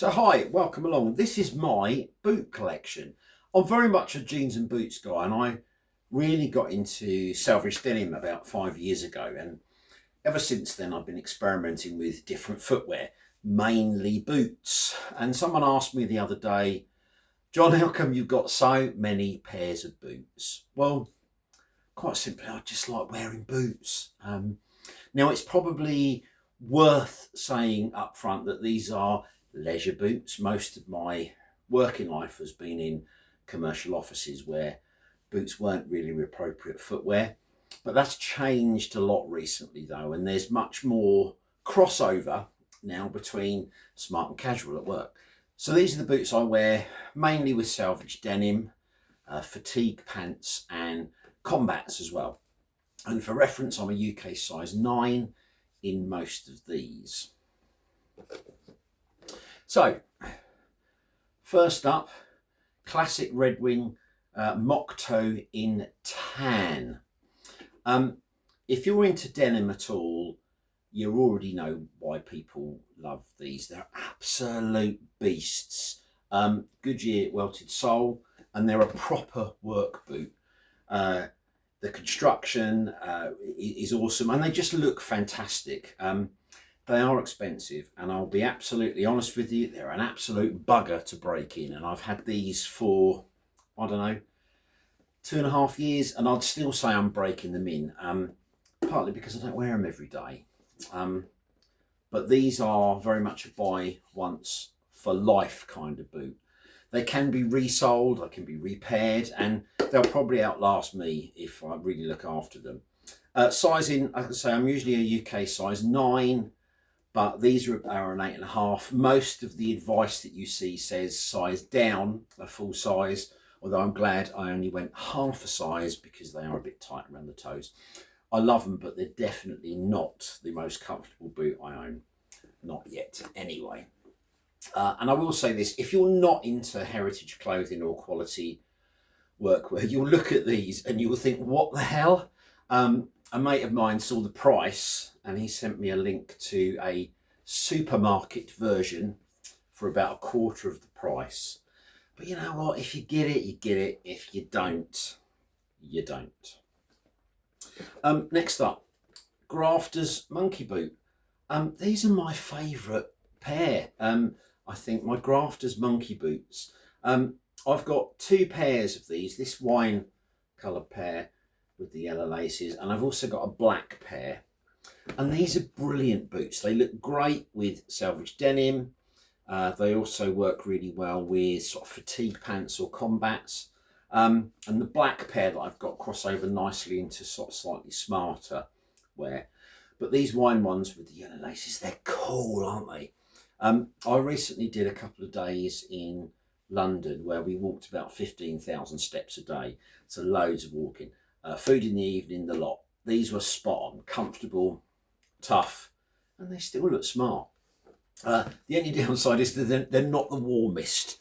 So hi, welcome along. This is my boot collection. I'm very much a jeans and boots guy, and I really got into Selvedge Denim about 5 years ago, and ever since then I've been experimenting with different footwear, mainly boots. And someone asked me the other day, John, how come you've got so many pairs of boots? Well, quite simply, I just like wearing boots. Now it's probably worth saying up front that these are leisure boots. Most of my working life has been in commercial offices where boots weren't really appropriate footwear, but that's changed a lot recently though, and there's much more crossover now between smart and casual at work. So these are the boots I wear, mainly with Selvedge Denim, fatigue pants and combats as well. And for reference, I'm a UK size 9 in most of these. So, first up, classic Red Wing Moc Toe in tan. If you're into denim at all, you already know why people love these. They're absolute beasts. Goodyear welted sole, and they're a proper work boot. The construction is awesome, and they just look fantastic. They are expensive, and I'll be absolutely honest with you, they're an absolute bugger to break in. And I've had these for, I don't know, 2.5 years, and I'd still say I'm breaking them in, partly because I don't wear them every day. But these are very much a buy once for life kind of boot. They can be resold, they can be repaired, and they'll probably outlast me if I really look after them. Sizing, I can say I'm usually a UK size 9, but these are an 8.5. Most of the advice that you see says size down, a full size, although I'm glad I only went half a size because they are a bit tight around the toes. I love them, but they're definitely not the most comfortable boot I own. Not yet, anyway. And I will say this, if you're not into heritage clothing or quality workwear, you'll look at these and you will think, what the hell? A mate of mine saw the price and he sent me a link to a supermarket version for about 1/4 of the price. But you know what? If you get it, you get it. If you don't, you don't. Next up, Grafters monkey boot. These are my favourite pair. I think my Grafters monkey boots. I've got 2 pairs of these, this wine coloured pair with the yellow laces, and I've also got a black pair. And these are brilliant boots. They look great with Selvedge Denim. They also work really well with sort of fatigue pants or combats. And the black pair that I've got cross over nicely into sort of slightly smarter wear. But these wine ones with the yellow laces, they're cool, aren't they? I recently did a couple of days in London where we walked about 15,000 steps a day. So loads of walking. Food in the evening, the lot. These were spot on, comfortable, tough, and they still look smart. The only downside is that they're not the warmest.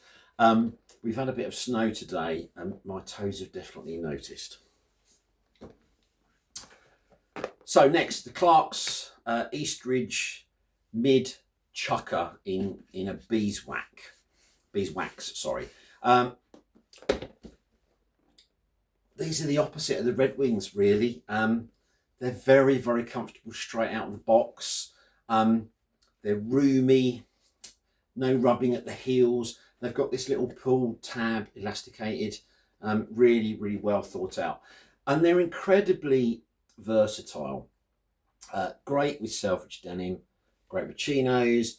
We've had a bit of snow today and my toes have definitely noticed. So next, the Clark's Eastridge Mid Chukka in a beeswax, sorry. These are the opposite of the Red Wings, really. They're very, very comfortable straight out of the box. They're roomy, no rubbing at the heels. They've got this little pull tab, elasticated, really, really well thought out. And they're incredibly versatile. Great with Selvedge Denim, great with chinos.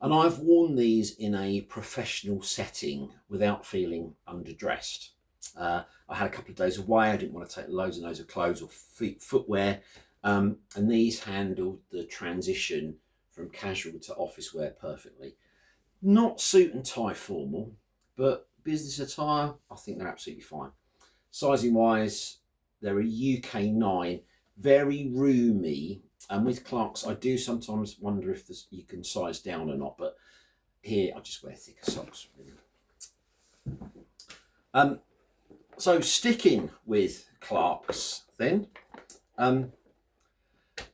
And I've worn these in a professional setting without feeling underdressed. I had a couple of days away. I didn't want to take loads and loads of clothes or footwear. And these handled the transition from casual to office wear perfectly. Not suit and tie formal, but business attire, I think they're absolutely fine. Sizing wise, they're a UK 9, very roomy. And with Clark's, I do sometimes wonder if you can size down or not, but here I just wear thicker socks, really. So sticking with Clark's then,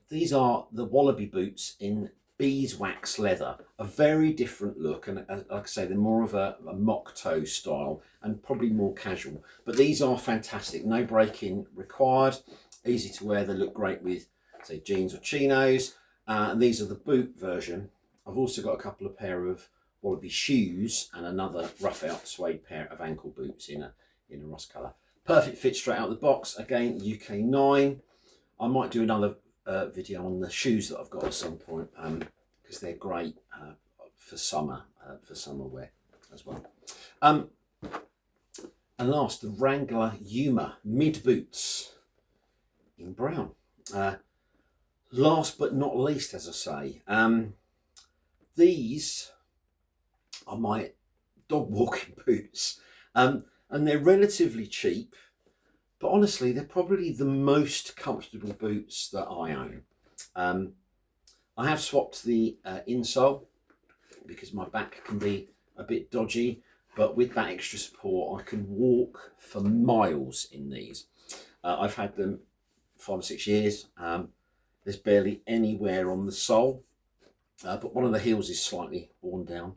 these are the Wallabee boots in beeswax leather, a very different look, and like I say, they're more of a mock toe style and probably more casual, but these are fantastic. No break-in required, easy to wear. They look great with, say, jeans or chinos, and these are the boot version. I've also got a couple of pair of Wallabee shoes and another rough out suede pair of ankle boots in a rust colour. Perfect fit straight out of the box. Again, UK 9. I might do another video on the shoes that I've got at some point, because they're great for summer wear as well. And last, the Wrangler Yuma mid boots in brown. Last but not least, as I say, these are my dog walking boots, and they're relatively cheap, but honestly, they're probably the most comfortable boots that I own. I have swapped the insole because my back can be a bit dodgy, but with that extra support, I can walk for miles in these. I've had them 5 or 6 years. There's barely any wear on the sole, but one of the heels is slightly worn down.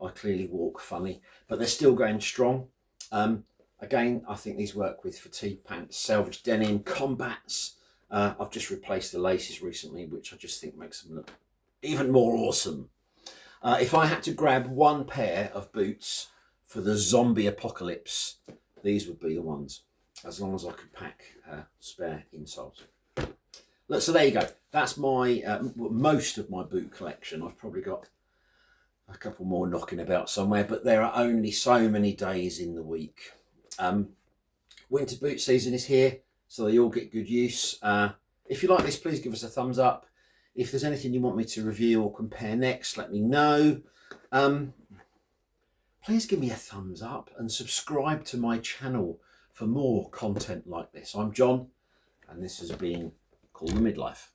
I clearly walk funny, but they're still going strong. Again, I think these work with fatigue pants, Selvedge Denim, combats. I've just replaced the laces recently, which I just think makes them look even more awesome. If I had to grab one pair of boots for the zombie apocalypse, these would be the ones, as long as I could pack spare insoles. Look, so there you go. That's my most of my boot collection. I've probably got a couple more knocking about somewhere, but there are only so many days in the week. Winter boot season is here, so they all get good use. If you like this, please give us a thumbs up. If there's anything you want me to review or compare next, let me know. Please give me a thumbs up and subscribe to my channel for more content like this. I'm John, and this has been Call the Midlife.